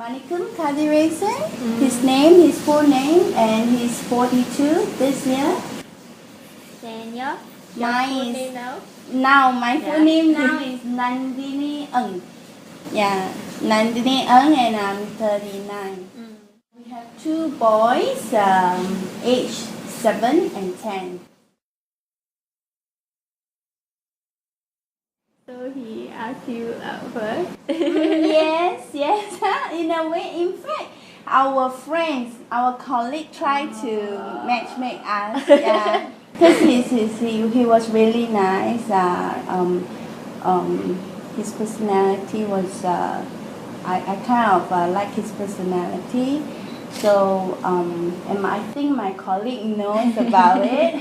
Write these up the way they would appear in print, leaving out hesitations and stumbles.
Manikum Kadiresen, his name, his full name, and he's 42 this year. Then your Mine full is name now? now my full name now is Nandini Ng. Yeah, Nandini Ng, and I'm 39. We have two boys, aged 7 and 10. So he asked you out first? Yes, in a way. In fact, our friends, our colleague tried to matchmake us. Yeah, because he was really nice. His personality was I kind of like his personality. So and I think my colleague knows about it.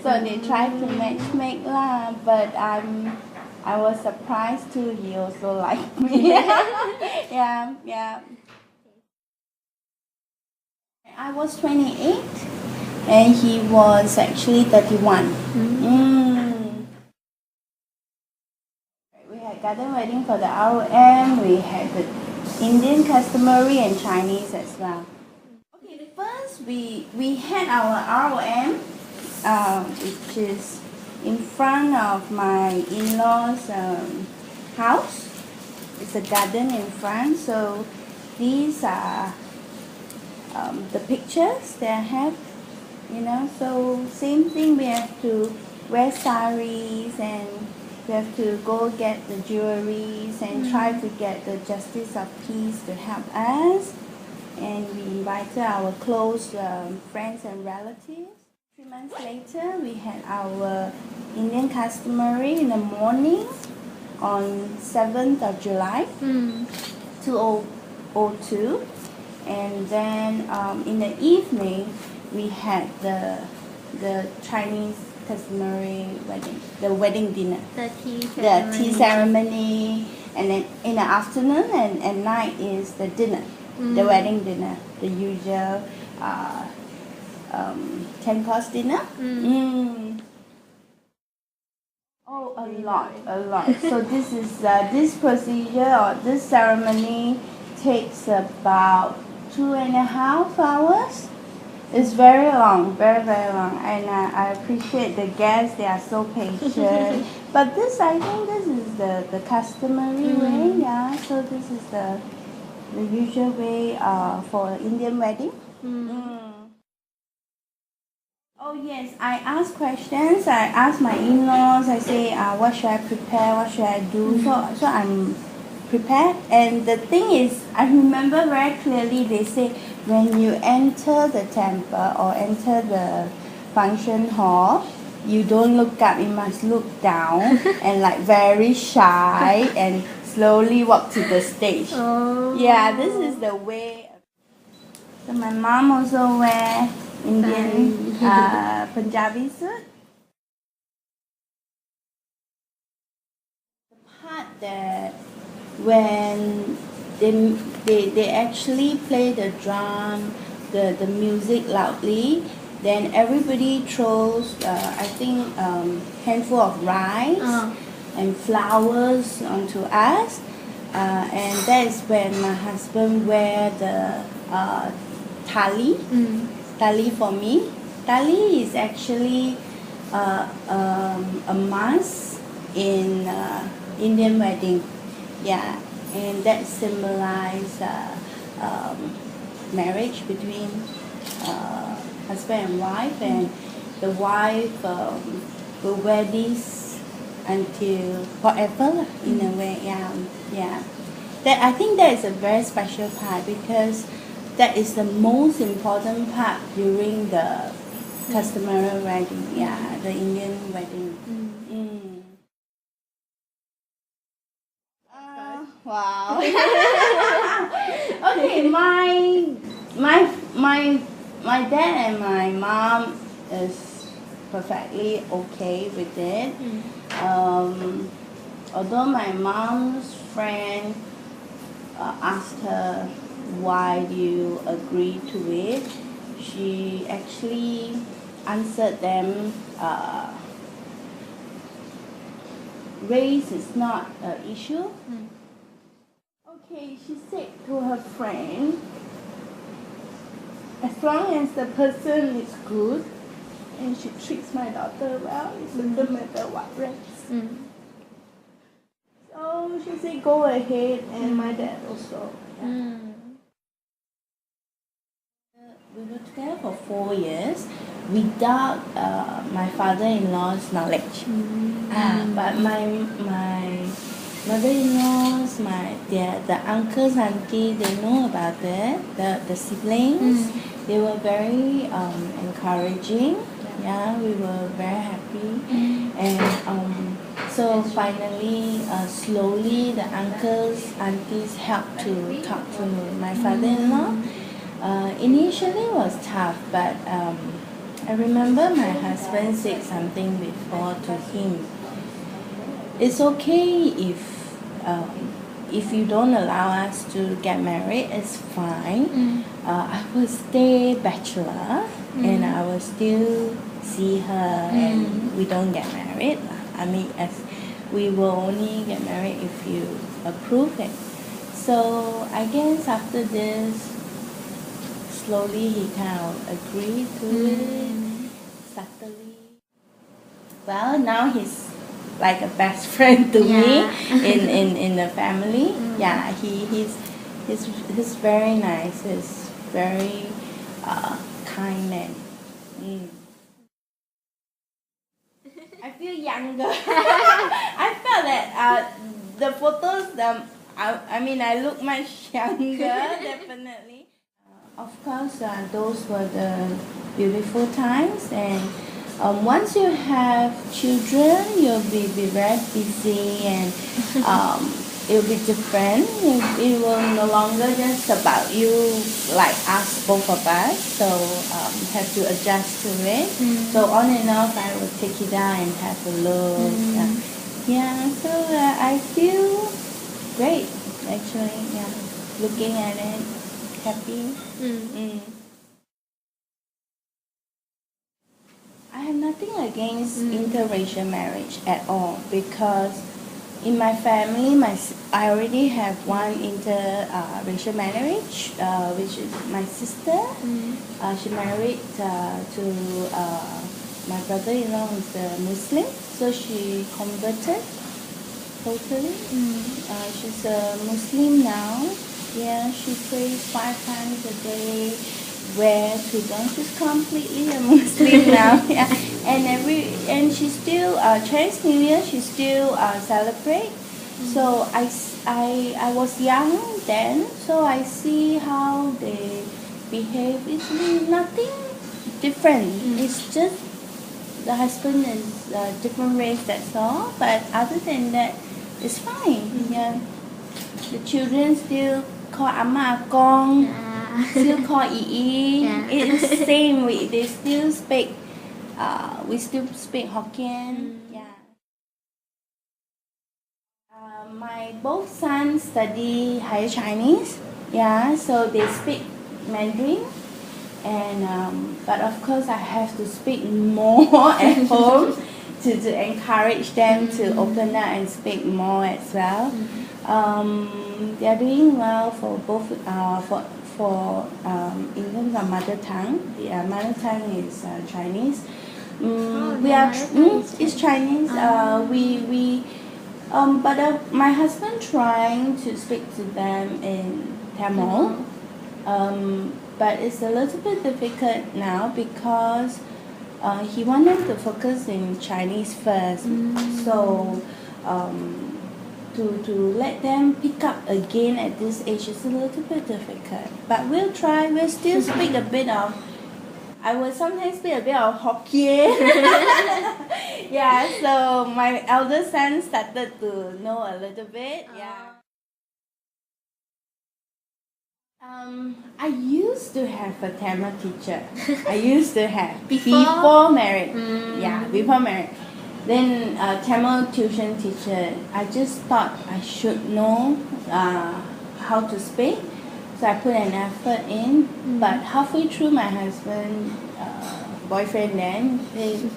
So they tried to matchmake lah, but I was surprised too. He also liked me. Yeah. I was 28 and he was actually 31. We had garden wedding for the ROM. We had the Indian customary and Chinese as well. Okay, first we had our ROM, which is in front of my in-laws' house. It's a garden in front, so these are the pictures that I have, so same thing, we have to wear saris and we have to go get the jewelries and try to get the Justice of Peace to help us, and we invited our close friends and relatives. 3 months later, we had our Indian customary in the morning on 7th of July, 2002. And then in the evening, we had the Chinese customary wedding, the wedding dinner. The tea ceremony. And then in the afternoon and at night is the dinner, the wedding dinner, the usual 10-course dinner. Oh, a lot. So this is this procedure or this ceremony takes about 2.5 hours. It's very long, very long, and I appreciate the guests. They are so patient. But I think this is the customary way. Yeah, so this is the usual way for Indian wedding. Oh yes, I ask questions. I ask my in-laws. I say, what should I prepare? What should I do? So I'm prepared. And the thing is, I remember very clearly. They say when you enter the temple or enter the function hall, you don't look up. You must look down and like very shy and slowly walk to the stage. Oh. Yeah, this is the way. So my mom also wear Indian Punjabi suit. The part that when they actually play the drum, the music loudly, then everybody throws I think handful of rice and flowers onto us, and that is when my husband wear the thali for me. Thali is actually a must in Indian wedding. Yeah, and that symbolizes marriage between husband and wife, and the wife will wear this until forever in a way. Yeah. That I think that is a very special part, because that is the most important part during the customary wedding. Yeah, the Indian wedding. Wow. Okay, my dad and my mom is perfectly okay with it. Although my mom's friend asked her, why do you agree to it, she actually answered them, race is not an issue. Okay, she said to her friend, as long as the person is good and she treats my daughter well, it doesn't matter what race. So she said, go ahead, and my dad also. Yeah. We were together for 4 years without my father-in-law's knowledge. But my mother-in-laws, the uncles, auntie, they know about it. The siblings, they were very encouraging. Yeah, we were very happy, and so finally, slowly, the uncles, aunties helped to talk to my father-in-law. Initially it was tough, but I remember my husband said something before to him. It's okay if you don't allow us to get married, it's fine. I will stay bachelor and I will still see her and we don't get married. I mean, as we will only get married if you approve it. So I guess after this, slowly he kind of agreed to it, subtly. Well, now he's like a best friend to me in the family. Yeah, he's very nice. He's very kind man. I feel younger. I felt that the photos. I mean, I look much younger, definitely. Of course, those were the beautiful times, and once you have children, you'll be very busy, and it'll be different. It will no longer just about you, like us, both of us. So have to adjust to it. So on and off, I will take it out and have a look. So I feel great, actually. Yeah, looking at it. Happy. I have nothing against interracial marriage at all, because in my family, I already have one interracial marriage, which is my sister. She married to my brother-in-law, who's a Muslim, so she converted totally. She's a Muslim now. Yeah, she prays 5 times a day, wears turban. She's completely a Muslim now. Yeah, and she still Chinese New Year. She still celebrate. So I was young then, so I see how they behave. It's nothing different. It's just the husband is a different race. That's all. But other than that, it's fine. Yeah, the children still call Ama Akong, still call Yi. It's the same. We still speak Hokkien. My both sons study higher Chinese. Yeah, so they speak Mandarin, and but of course I have to speak more at home to encourage them to open up and speak more as well. They are doing well for both for in terms of mother tongue. Their mother tongue is Chinese. It's Chinese. But my husband trying to speak to them in Tamil. But it's a little bit difficult now because he wanted to focus in Chinese first. So to let them pick up again at this age is a little bit difficult. But we'll try. We'll still speak a bit of. I will sometimes speak a bit of Hokkien. Yeah, so my elder son started to know a little bit. Yeah. I used to have a Tamil teacher. I used to have before married. Yeah, before married. Then Tamil tuition teacher. I just thought I should know how to speak, so I put an effort in. But halfway through, my husband, boyfriend then,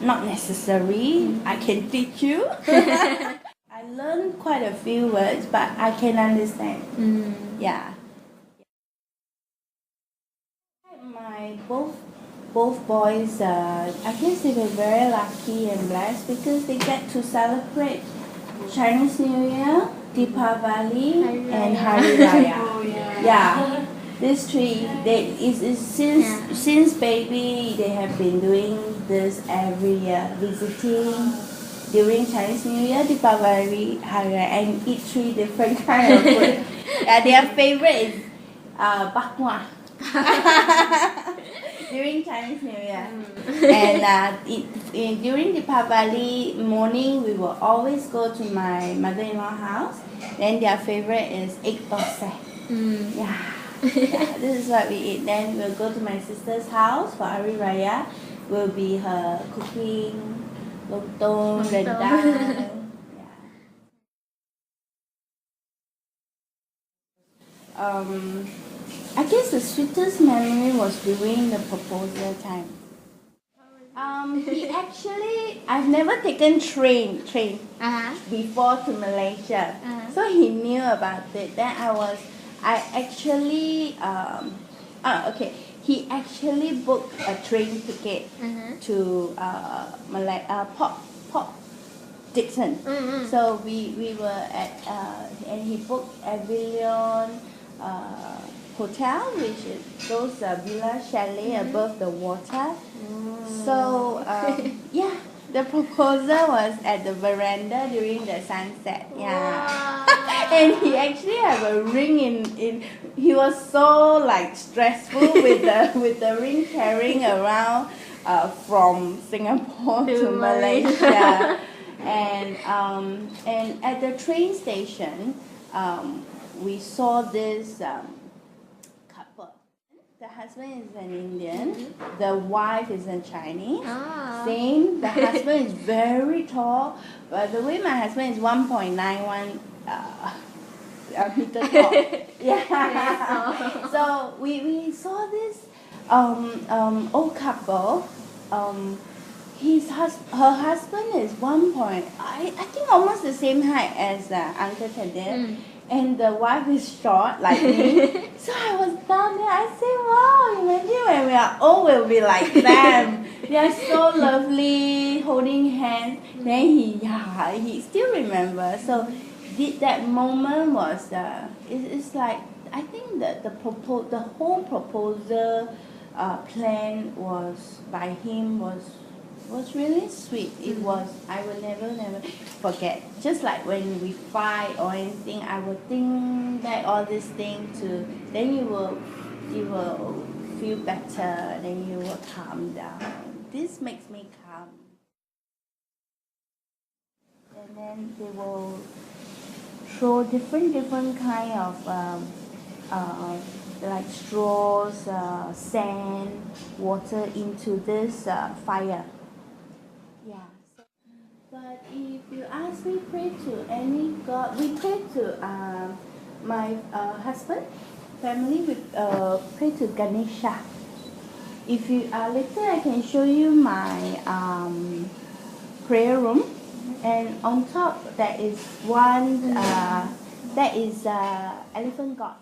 not necessary. I can teach you. I I learned quite a few words, but I can understand. Yeah. My both boys, I guess they were very lucky and blessed because they get to celebrate Chinese New Year, Deepavali, and Hari Raya. Oh, yeah. Yeah, these three. Since baby they have been doing this every year, visiting during Chinese New Year, Deepavali, Hari Raya, and eat three different kind of food. Their favorite is bakwa. During Chinese New Year. And during Deepavali morning, we will always go to my mother-in-law house. Then their favorite is egg dosa. Yeah. This is what we eat. Then we'll go to my sister's house for Hari Raya. Will be her cooking, lontong, rendang. I guess the sweetest memory was during the proposal time. He actually, I've never taken train before to Malaysia, so he knew about it. Then he actually booked a train ticket to Port Dickson. So we were at and he booked Avillion hotel, which is those villa chalet above the water. So yeah, the proposal was at the veranda during the sunset. Yeah. And he actually have a ring in he was so like stressful with the ring carrying around from Singapore to Malaysia. And at the train station, we saw this couple. The husband is an Indian, the wife is a Chinese. Same, the husband is very tall. By the way, my husband is 1.91 meter tall. Yeah. So we saw this old couple. Her husband is I think almost the same height as Uncle Kadir. And the wife is short like me. So I was down there. I said, wow, imagine when we are old, we'll be like them. They are so lovely, holding hands. Then he still remembers. So that moment was, it's like, I think that the whole proposal plan was by him was really sweet. It was, I will never forget. Just like when we fight or anything, I will think back all these things to, then you will feel better, then you will calm down. This makes me calm. And then they will throw different kind of like straws, sand, water into this fire. Yeah. But if you ask me, pray to any god, we pray to my husband, family, we pray to Ganesha. If you later, I can show you my prayer room, and on top there is one that is elephant god.